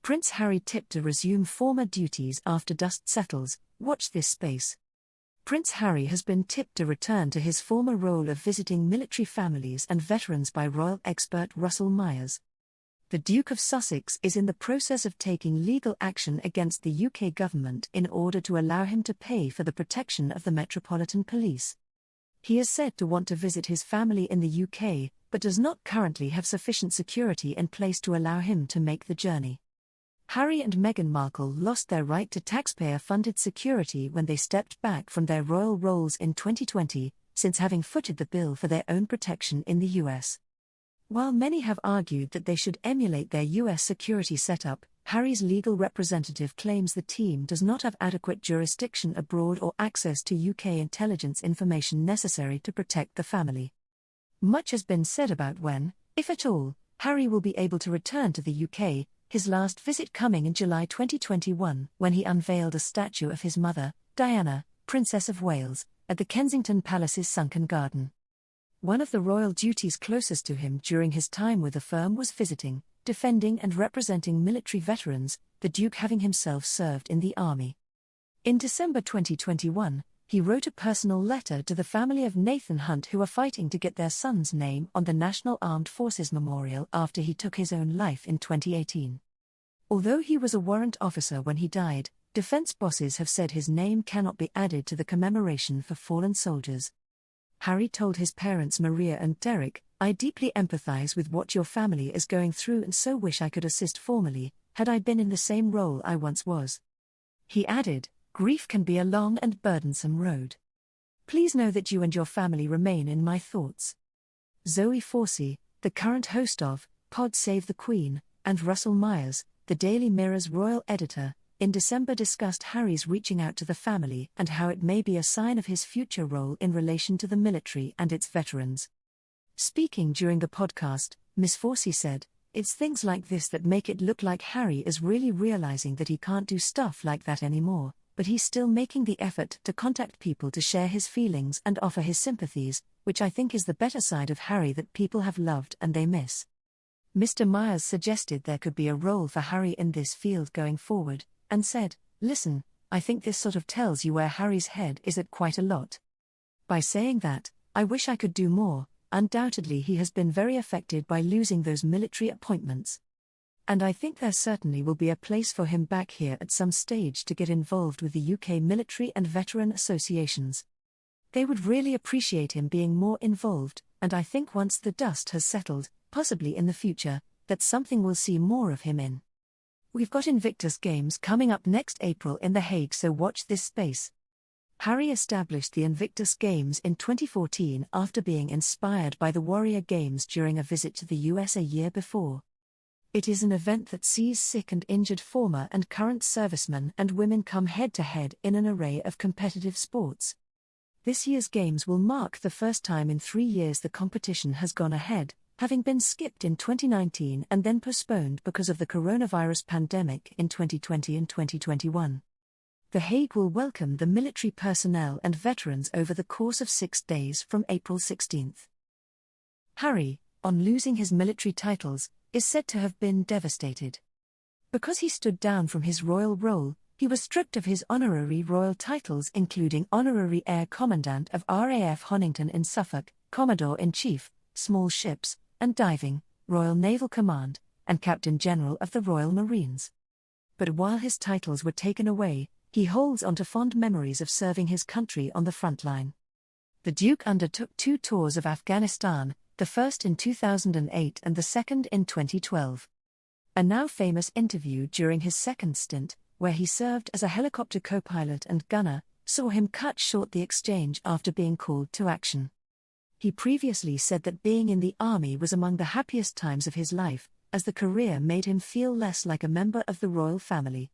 Prince Harry tipped to resume former duties after dust settles. Watch this space. Prince Harry has been tipped to return to his former role of visiting military families and veterans by royal expert Russell Myers. The Duke of Sussex is in the process of taking legal action against the UK government in order to allow him to pay for the protection of the Metropolitan Police. He is said to want to visit his family in the UK, but does not currently have sufficient security in place to allow him to make the journey. Harry and Meghan Markle lost their right to taxpayer-funded security when they stepped back from their royal roles in 2020, since having footed the bill for their own protection in the US. While many have argued that they should emulate their US security setup, Harry's legal representative claims the team does not have adequate jurisdiction abroad or access to UK intelligence information necessary to protect the family. Much has been said about when, if at all, Harry will be able to return to the UK, his last visit coming in July 2021 when he unveiled a statue of his mother, Diana, Princess of Wales, at the Kensington Palace's Sunken Garden. One of the royal duties closest to him during his time with the firm was visiting, defending and representing military veterans, the Duke having himself served in the army. In December 2021, he wrote a personal letter to the family of Nathan Hunt who are fighting to get their son's name on the National Armed Forces Memorial after he took his own life in 2018. Although he was a warrant officer when he died, defense bosses have said his name cannot be added to the commemoration for fallen soldiers. Harry told his parents Maria and Derek, "I deeply empathize with what your family is going through and so wish I could assist formally, had I been in the same role I once was." He added, "Grief can be a long and burdensome road. Please know that you and your family remain in my thoughts." Zoe Forsey, the current host of Pod Save the Queen, and Russell Myers, the Daily Mirror's royal editor, in December discussed Harry's reaching out to the family and how it may be a sign of his future role in relation to the military and its veterans. Speaking during the podcast, Ms. Forsey said, "It's things like this that make it look like Harry is really realizing that he can't do stuff like that anymore, but he's still making the effort to contact people to share his feelings and offer his sympathies, which I think is the better side of Harry that people have loved and they miss." Mr. Myers suggested there could be a role for Harry in this field going forward, and said, "Listen, I think this sort of tells you where Harry's head is at quite a lot. By saying that, I wish I could do more. Undoubtedly he has been very affected by losing those military appointments. And I think there certainly will be a place for him back here at some stage to get involved with the UK military and veteran associations. They would really appreciate him being more involved, and I think once the dust has settled, possibly in the future, that's something we'll see more of him in. We've got Invictus Games coming up next April in The Hague, so watch this space." Harry established the Invictus Games in 2014 after being inspired by the Warrior Games during a visit to the US a year before. It is an event that sees sick and injured former and current servicemen and women come head-to-head in an array of competitive sports. This year's Games will mark the first time in 3 years the competition has gone ahead, having been skipped in 2019 and then postponed because of the coronavirus pandemic in 2020 and 2021. The Hague will welcome the military personnel and veterans over the course of 6 days from April 16th. Harry, on losing his military titles, is said to have been devastated. Because he stood down from his royal role, he was stripped of his honorary royal titles including Honorary Air Commandant of RAF Honington in Suffolk, Commodore-in-Chief, Small Ships, and Diving, Royal Naval Command, and Captain General of the Royal Marines. But while his titles were taken away, he holds on to fond memories of serving his country on the front line. The Duke undertook 2 tours of Afghanistan, the first in 2008 and the second in 2012. A now famous interview during his second stint, where he served as a helicopter co-pilot and gunner, saw him cut short the exchange after being called to action. He previously said that being in the army was among the happiest times of his life, as the career made him feel less like a member of the royal family.